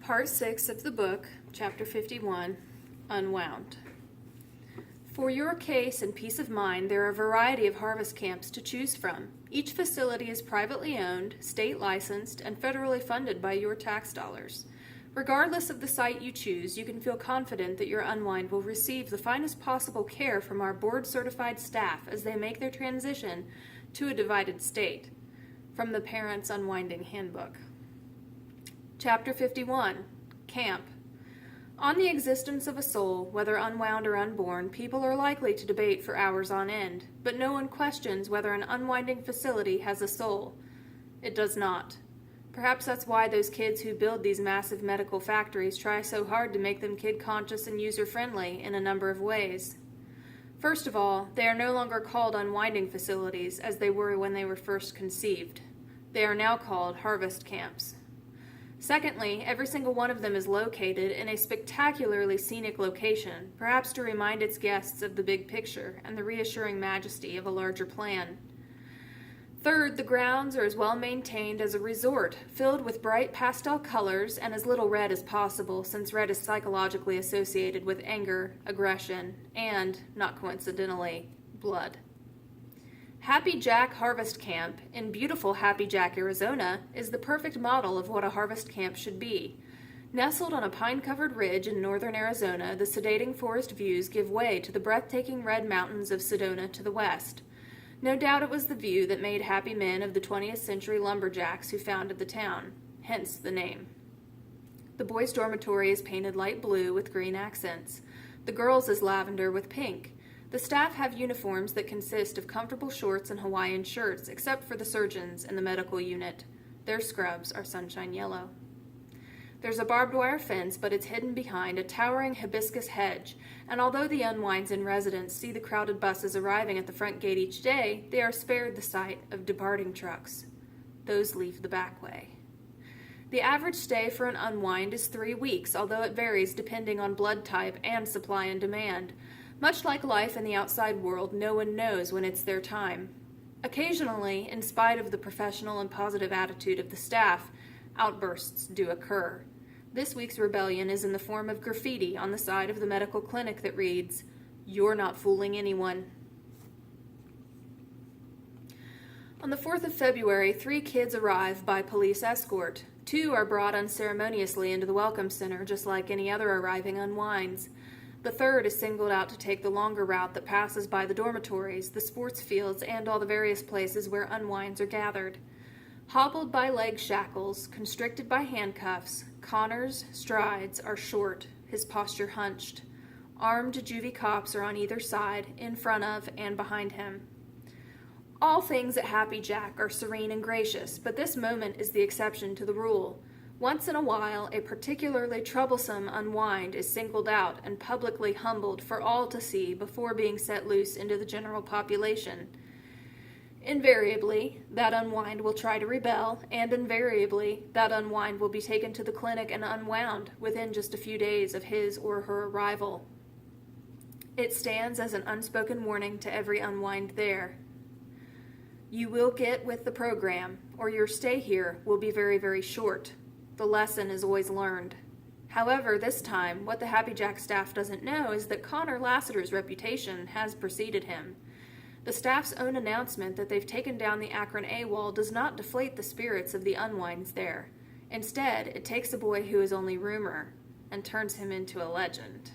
Part 6 of the book, Chapter 51, Unwound. For your case and peace of mind, there are a variety of harvest camps to choose from. Each facility is privately owned, state licensed, and federally funded by your tax dollars. Regardless of the site you choose, you can feel confident that your Unwind will receive the finest possible care from our board-certified staff as they make their transition to a divided state. From the Parent's Unwinding Handbook. Chapter 51, Camp. On the existence of a soul, whether unwound or unborn, people are likely to debate for hours on end, but no one questions whether an unwinding facility has a soul. It does not. Perhaps that's why those kids who build these massive medical factories try so hard to make them kid-conscious and user-friendly in a number of ways. First of all, they are no longer called unwinding facilities as they were when they were first conceived. They are now called harvest camps. Secondly, every single one of them is located in a spectacularly scenic location, perhaps to remind its guests of the big picture and the reassuring majesty of a larger plan. Third, the grounds are as well maintained as a resort, filled with bright pastel colors and as little red as possible, since red is psychologically associated with anger, aggression, and, not coincidentally, blood. Happy Jack Harvest Camp in beautiful Happy Jack, Arizona, is the perfect model of what a harvest camp should be. Nestled on a pine-covered ridge in northern Arizona, the sedating forest views give way to the breathtaking red mountains of Sedona to the west. No doubt it was the view that made happy men of the 20th century lumberjacks who founded the town, hence the name. The boys' dormitory is painted light blue with green accents. The girls' is lavender with pink. The staff have uniforms that consist of comfortable shorts and Hawaiian shirts, except for the surgeons and the medical unit. Their scrubs are sunshine yellow. There's a barbed wire fence, but it's hidden behind a towering hibiscus hedge, and although the unwinds in residence see the crowded buses arriving at the front gate each day, they are spared the sight of departing trucks. Those leave the back way. The average stay for an unwind is 3 weeks, although it varies depending on blood type and supply and demand. Much like life in the outside world, no one knows when it's their time. Occasionally, in spite of the professional and positive attitude of the staff, outbursts do occur. This week's rebellion is in the form of graffiti on the side of the medical clinic that reads, "You're not fooling anyone." On the 4th of February, 3 kids arrive by police escort. 2 are brought unceremoniously into the Welcome Center, just like any other arriving unwinds. The 3rd is singled out to take the longer route that passes by the dormitories, the sports fields, and all the various places where unwinds are gathered. Hobbled by leg shackles, constricted by handcuffs, Connor's strides are short, his posture hunched. Armed juvie cops are on either side, in front of and behind him. All things at Happy Jack are serene and gracious, but this moment is the exception to the rule. Once in a while, a particularly troublesome unwind is singled out and publicly humbled for all to see before being set loose into the general population. Invariably, that unwind will try to rebel, and invariably, that unwind will be taken to the clinic and unwound within just a few days of his or her arrival. It stands as an unspoken warning to every unwind there. You will get with the program, or your stay here will be very, very short. The lesson is always learned. However, this time, what the Happy Jack staff doesn't know is that Connor Lassiter's reputation has preceded him. The staff's own announcement that they've taken down the Akron A-wall does not deflate the spirits of the unwinds there. Instead, it takes a boy who is only rumor and turns him into a legend.